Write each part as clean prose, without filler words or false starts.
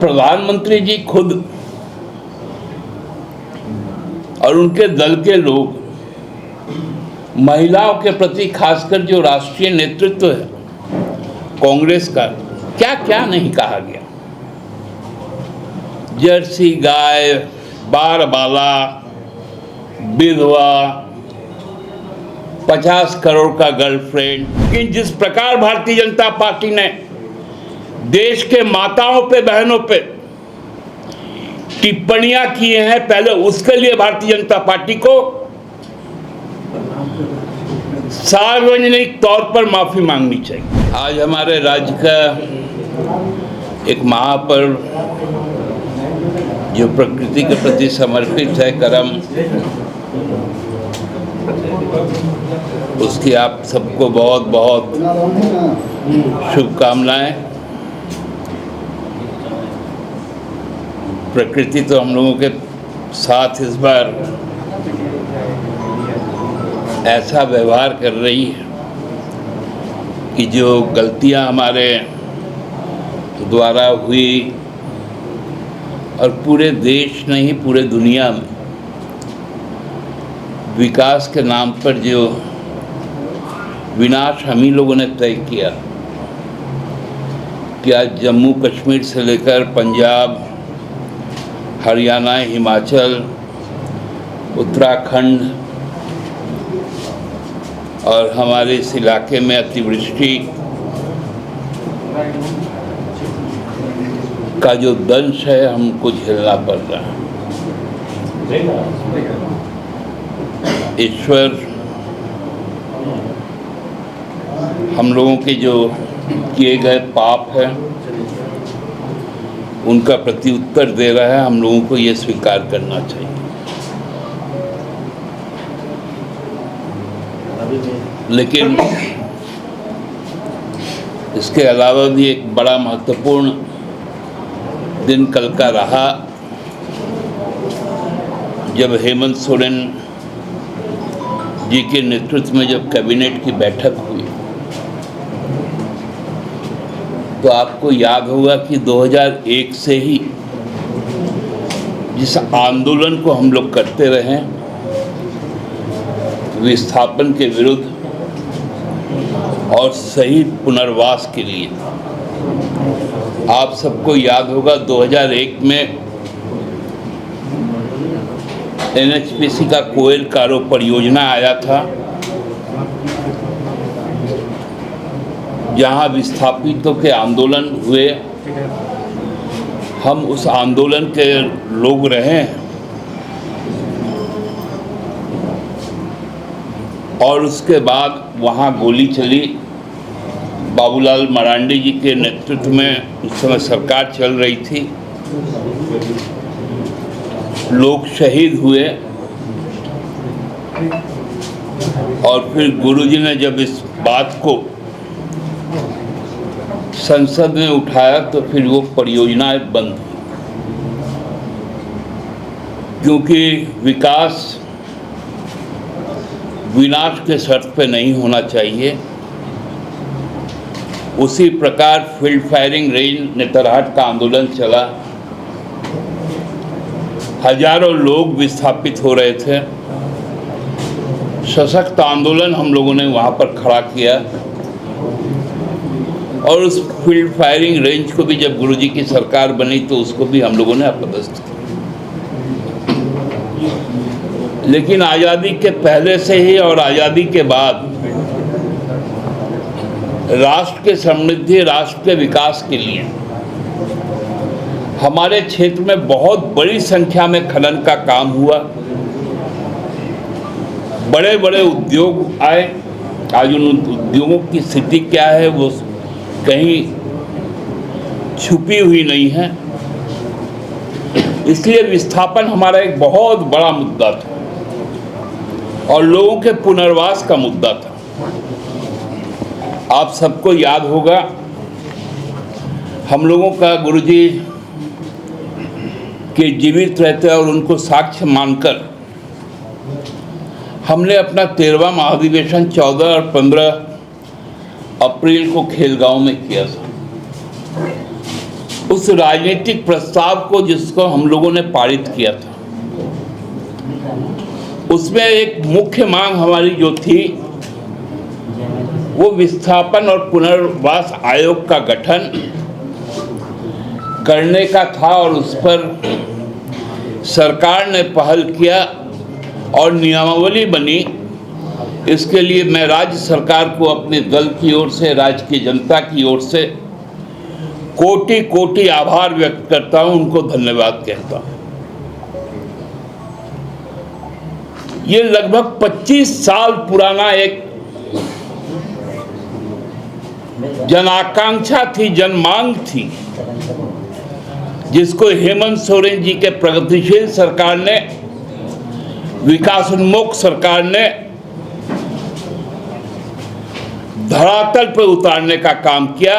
प्रधानमंत्री जी खुद और उनके दल के लोग महिलाओं के प्रति, खासकर जो राष्ट्रीय नेतृत्व है कांग्रेस का, क्या क्या नहीं कहा गया। जर्सी गाय, बारबाला, विधवा, 50 करोड़ का गर्लफ्रेंड। लेकिन जिस प्रकार भारतीय जनता पार्टी ने देश के माताओं पे, बहनों पे टिप्पणियां किए हैं, पहले उसके लिए भारतीय जनता पार्टी को सार्वजनिक तौर पर माफी मांगनी चाहिए। आज हमारे राज्य का एक महापर्व जो प्रकृति के प्रति समर्पित है, करम, उसकी आप सबको बहुत बहुत शुभकामनाएं। प्रकृति तो हम लोगों के साथ इस बार ऐसा व्यवहार कर रही है कि जो गलतियां हमारे द्वारा हुई, और पूरे देश नहीं पूरे दुनिया में विकास के नाम पर जो विनाश हम ही लोगों ने तय किया कि आज जम्मू कश्मीर से लेकर पंजाब, हरियाणा, हिमाचल, उत्तराखंड और हमारे इस इलाके में अतिवृष्टि का जो दंश है हमको झेलना पड़ रहा है। ईश्वर हम लोगों के जो किए गए पाप हैं उनका प्रत्युत्तर दे रहा है। हम लोगों को ये स्वीकार करना चाहिए। लेकिन इसके अलावा भी एक बड़ा महत्वपूर्ण दिन कल का रहा जब हेमंत सोरेन जी के नेतृत्व में जब कैबिनेट की बैठक हुई, तो आपको याद होगा कि 2001 से ही जिस आंदोलन को हम लोग करते रहे विस्थापन के विरुद्ध और सही पुनर्वास के लिए, आप सबको याद होगा 2001 में NHPC का कोयल कारो परियोजना आया था, जहां विस्थापितों के आंदोलन हुए। हम उस आंदोलन के लोग रहे हैं और उसके बाद वहां गोली चली। बाबूलाल मरांडी जी के नेतृत्व में उस समय सरकार चल रही थी, लोग शहीद हुए। और फिर गुरुजी ने जब इस बात को संसद में उठाया तो फिर वो परियोजनाएं बंद हुई, क्योंकि विकास विनाश के शर्त पे नहीं होना चाहिए। उसी प्रकार फील्ड फायरिंग रेंज नेतरहाट का आंदोलन चला, हजारों लोग विस्थापित हो रहे थे। सशक्त आंदोलन हम लोगों ने वहाँ पर खड़ा किया और उस फील्ड फायरिंग रेंज को भी जब गुरुजी की सरकार बनी तो उसको भी हम लोगों ने अपदस्थ किया। लेकिन आज़ादी के पहले से ही और आज़ादी के बाद राष्ट्र के समृद्धि, राष्ट्र के विकास के लिए हमारे क्षेत्र में बहुत बड़ी संख्या में खनन का काम हुआ। बड़े बड़े उद्योग आए। आज उन उद्योगों की स्थिति क्या है वो कहीं छुपी हुई नहीं है। इसलिए विस्थापन हमारा एक बहुत बड़ा मुद्दा था और लोगों के पुनर्वास का मुद्दा था। आप सबको याद होगा हम लोगों का गुरुजी के जीवित रहते और उनको साक्ष्य मानकर हमने अपना 13वां महाधिवेशन 14 और 15 अप्रैल को खेलगांव में किया था। उस राजनीतिक प्रस्ताव को जिसको हम लोगों ने पारित किया था, उसमें एक मुख्य मांग हमारी जो थी वो विस्थापन और पुनर्वास आयोग का गठन करने का था, और उस पर सरकार ने पहल किया और नियमावली बनी। इसके लिए मैं राज्य सरकार को अपने दल की ओर से, राज्य की जनता की ओर से कोटि कोटि आभार व्यक्त करता हूं, उनको धन्यवाद कहता हूं। ये लगभग 25 साल पुराना एक जन आकांक्षा थी, जन मांग थी, जिसको हेमंत सोरेन जी के प्रगतिशील सरकार ने, विकासोन्मुख सरकार ने धरातल पर उतारने का काम किया,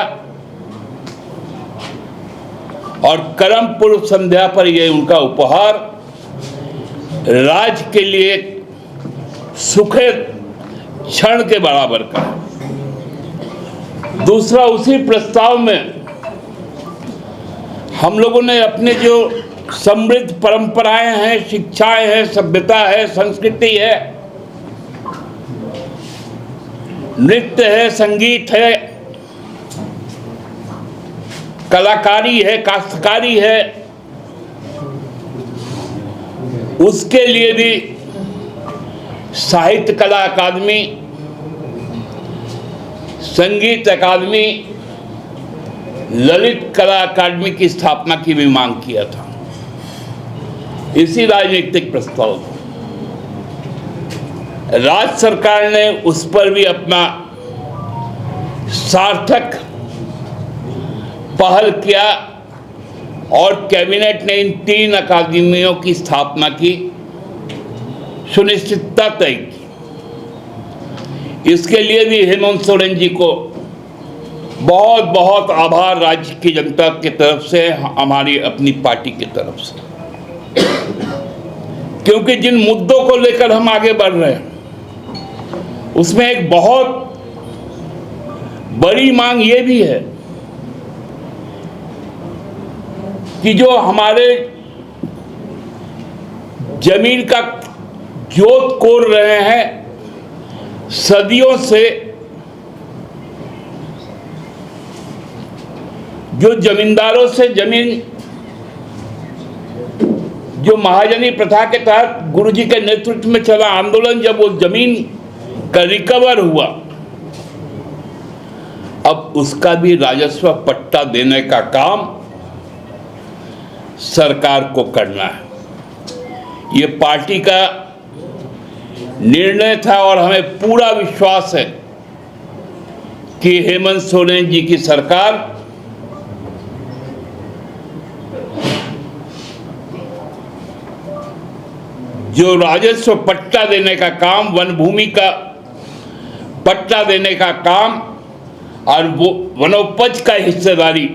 और करम पूर्व संध्या पर यह उनका उपहार राज्य के लिए सुखद क्षण के बराबर का। दूसरा, उसी प्रस्ताव में हम लोगों ने अपने जो समृद्ध परंपराएं हैं, शिक्षाएं हैं, सभ्यता है, संस्कृति है, नृत्य है, संगीत है, कलाकारी है, काश्तकारी है, उसके लिए भी साहित्य कला अकादमी, संगीत अकादमी, ललित कला अकादमी की स्थापना की भी मांग किया था। इसी राजनीतिक प्रस्ताव राज्य सरकार ने उस पर भी अपना सार्थक पहल किया, और कैबिनेट ने इन 3 अकादमियों की स्थापना की सुनिश्चितता तय की। इसके लिए भी हेमंत सोरेन जी को बहुत बहुत आभार, राज्य की जनता की तरफ से, हमारी अपनी पार्टी की तरफ से। क्योंकि जिन मुद्दों को लेकर हम आगे बढ़ रहे हैं, उसमें एक बहुत बड़ी मांग ये भी है कि जो हमारे जमीन का जोत कोर रहे हैं सदियों से, जो जमींदारों से जमीन, जो महाजनी प्रथा के तहत गुरुजी के नेतृत्व में चला आंदोलन, जब वो जमीन का रिकवर हुआ, अब उसका भी राजस्व पट्टा देने का काम सरकार को करना है। ये पार्टी का निर्णय था, और हमें पूरा विश्वास है कि हेमंत सोरेन जी की सरकार जो राजस्व पट्टा देने का काम, वन भूमि का पट्टा देने का काम, और वो वनोपज का हिस्सेदारी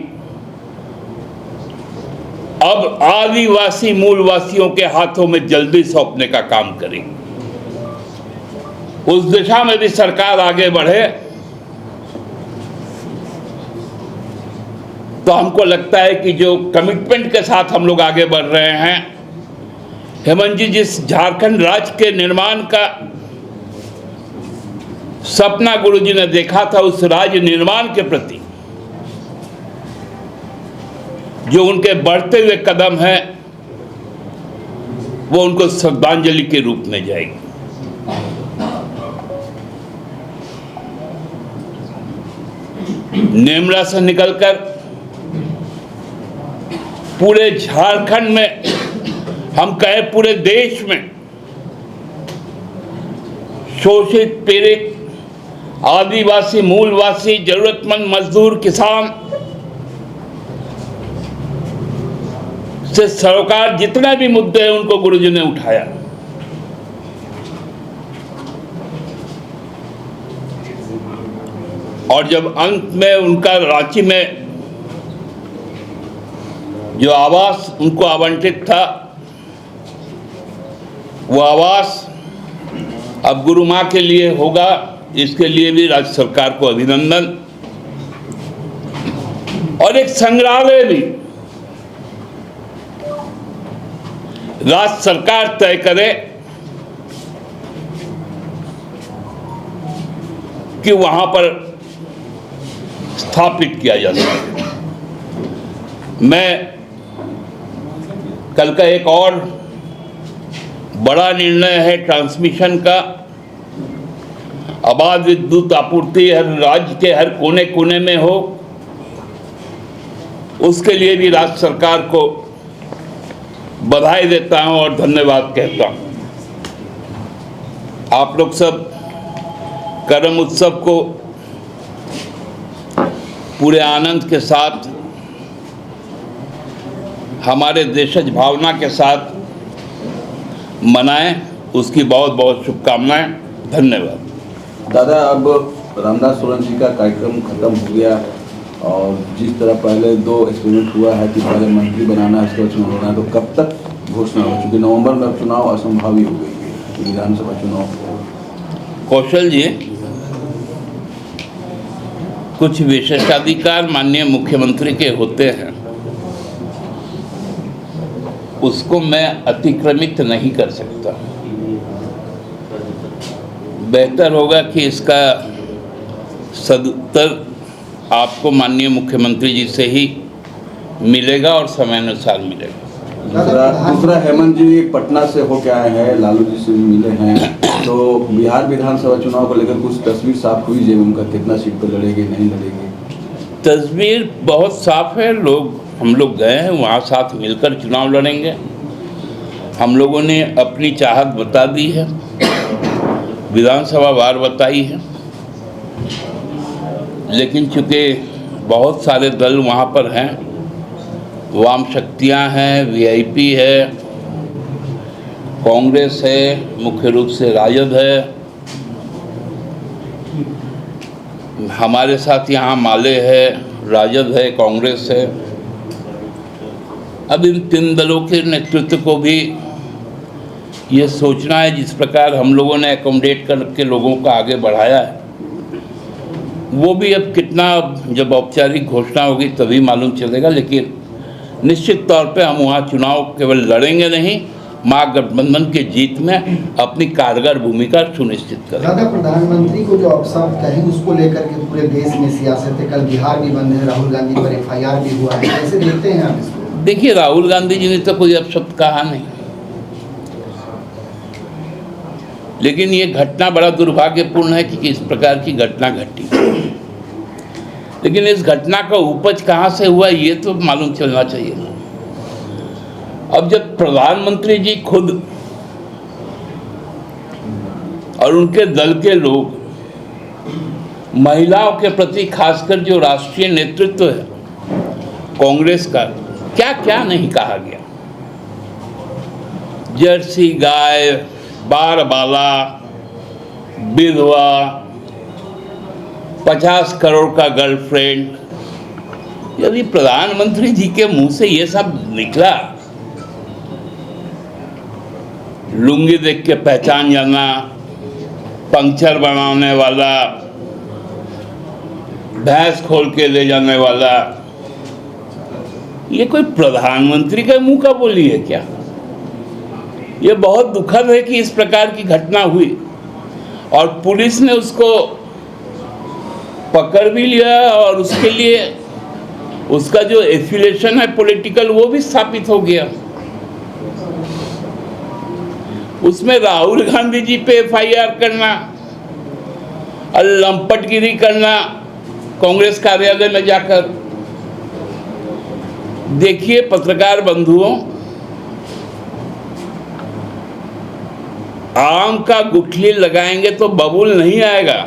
अब आदिवासी मूलवासियों के हाथों में जल्दी सौंपने का काम करेगी। उस दिशा में भी सरकार आगे बढ़े तो हमको लगता है कि जो कमिटमेंट के साथ हम लोग आगे बढ़ रहे हैं, हेमंत जी जिस झारखंड राज्य के निर्माण का सपना गुरुजी ने देखा था, उस राज्य निर्माण के प्रति जो उनके बढ़ते हुए कदम हैं, वो उनको श्रद्धांजलि के रूप में जाएगी। नेमरा से निकलकर पूरे झारखंड में, हम कहें पूरे देश में, शोषित, पीड़ित, आदिवासी, मूलवासी, जरूरतमंद मजदूर, किसान से सरकार जितने भी मुद्दे हैं उनको गुरुजी ने उठाया। और जब अंत में उनका रांची में जो आवास उनको आवंटित था, वो आवास अब गुरु माँ के लिए होगा, इसके लिए भी राज्य सरकार को अभिनंदन। और एक संग्रहालय भी राज्य सरकार तय करे कि वहां पर स्थापित किया जा सके। मैं कल का एक और बड़ा निर्णय है ट्रांसमिशन का। आबाद विद्युत आपूर्ति हर राज्य के हर कोने कोने में हो, उसके लिए भी राज्य सरकार को बधाई देता हूं और धन्यवाद कहता हूं। आप लोग सब करम उत्सव को पूरे आनंद के साथ, हमारे देशज भावना के साथ मनाएं, उसकी बहुत बहुत शुभकामनाएं। धन्यवाद। दादा, अब रामदास सोलंकी का कार्यक्रम खत्म हो गया और जिस तरह पहले 2 एक्सपेरिमेंट हुआ है कि पहले मंत्री बनाना है, उसके बाद चुनाव होना है, तो कब तक घोषणा हो चुकी? नवंबर में अब चुनाव असंभावी हो गई है, विधानसभा चुनाव। कौशल जी, कुछ विशेषाधिकार माननीय मुख्यमंत्री के होते हैं, उसको मैं अतिक्रमित नहीं कर सकता। बेहतर होगा कि इसका सदुत्तर आपको माननीय मुख्यमंत्री जी से ही मिलेगा और समयानुसार मिलेगा। दूसरा हेमंत जी पटना से होके आए हैं, लालू जी से भी मिले हैं, तो बिहार विधानसभा चुनाव को लेकर कुछ तस्वीर साफ हुई जब उनका कितना सीट पर लड़ेगी नहीं लड़ेगी? तस्वीर बहुत साफ है। हम लोग गए हैं वहाँ, साथ मिलकर चुनाव लड़ेंगे। हम लोगों ने अपनी चाहत बता दी है, विधानसभा वार बताई है, लेकिन चूँकि बहुत सारे दल वहाँ पर हैं, वाम शक्तियाँ हैं, वीआईपी है, कांग्रेस है, मुख्य रूप से राजद है, हमारे साथ यहाँ माले है, राजद है, कांग्रेस है। अब इन 3 दलों के नेतृत्व को भी ये सोचना है, जिस प्रकार हम लोगों ने एकोमोडेट करके लोगों को आगे बढ़ाया है, वो भी अब कितना, जब औपचारिक घोषणा होगी तभी मालूम चलेगा। लेकिन निश्चित तौर पे हम वहाँ चुनाव केवल लड़ेंगे नहीं, महागठबंधन की जीत में अपनी कारगर भूमिका सुनिश्चित करेंगे। दादा, प्रधानमंत्री को जो अपशब्द कहीं, उसको लेकर के पूरे देश में सियासत है। कल बिहार भी बंद है, राहुल गांधी पर FIR भी हुआ है, कैसे देखते हैं आप इसको? देखिए, राहुल गांधी जी ने तो कोई अपशब्द कहा नहीं, लेकिन ये घटना बड़ा दुर्भाग्यपूर्ण है कि इस प्रकार की घटना घटी। लेकिन इस घटना का उपज कहाँ से हुआ, ये तो मालूम चलना चाहिए ना। अब जब प्रधानमंत्री जी खुद और उनके दल के लोग महिलाओं के प्रति, खासकर जो राष्ट्रीय नेतृत्व है कांग्रेस का, क्या क्या नहीं कहा गया। जर्सी गाय, बारबाला, विधवा, 50 करोड़ का गर्लफ्रेंड, यदि प्रधानमंत्री जी के मुंह से ये सब निकला, लुंगी देख के पहचान जाना, पंक्चर बनाने वाला, भैंस खोल के ले जाने वाला, ये कोई प्रधानमंत्री के मुंह का बोली है क्या? ये बहुत दुखद है कि इस प्रकार की घटना हुई और पुलिस ने उसको पकड़ भी लिया और उसके लिए उसका जो एफिलिएशन है पॉलिटिकल, वो भी स्थापित हो गया। उसमें राहुल गांधी जी पे FIR करना और लंपटगिरी करना कांग्रेस कार्यालय में जाकर। देखिए पत्रकार बंधुओं, आम का गुठली लगाएंगे तो बबूल नहीं आएगा।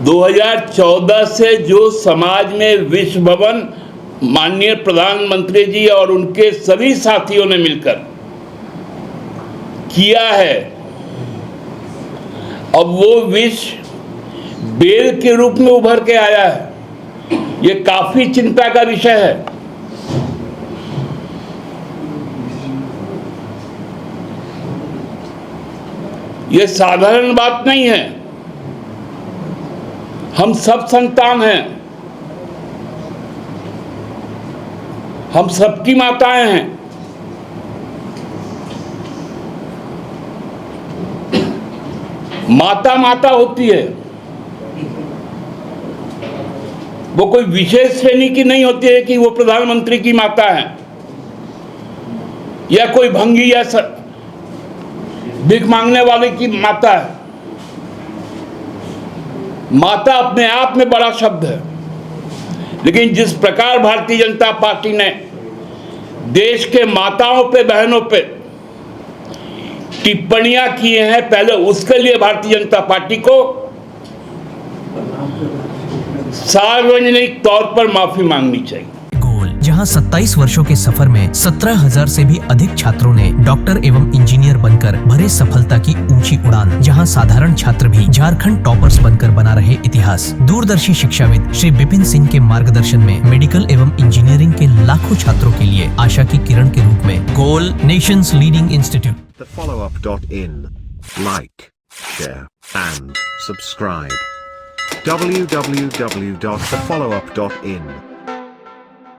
2014 से जो समाज में विश्व भवन माननीय प्रधानमंत्री जी और उनके सभी साथियों ने मिलकर किया है, अब वो विष बेल के रूप में उभर के आया है। ये काफी चिंता का विषय है। ये साधारण बात नहीं है। हम सब संतान हैं। हम सबकी माताएं हैं। माता माता होती है, वो कोई विशेष श्रेणी की नहीं होती है कि वो प्रधानमंत्री की माता है या कोई भंगी या भीख मांगने वाले की माता है। माता अपने आप में बड़ा शब्द है, लेकिन जिस प्रकार भारतीय जनता पार्टी ने देश के माताओं पे, बहनों पे टिप्पणियां किए हैं, पहले उसके लिए भारतीय जनता पार्टी को सार्वजनिक तौर पर माफी मांगनी चाहिए। गोल, जहां 27 वर्षों के सफर में 17,000 से भी अधिक छात्रों ने डॉक्टर एवं इंजीनियर बनकर भरे सफलता की ऊंची उड़ान, जहां साधारण छात्र भी झारखंड टॉपर्स बनकर बना रहे इतिहास। दूरदर्शी शिक्षाविद श्री विपिन सिंह के मार्गदर्शन में मेडिकल एवं इंजीनियरिंग के लाखों छात्रों के लिए आशा की किरण के रूप में गोल, nation's leading institute. thefollowup.in. Like, share, and subscribe. www.thefollowup.in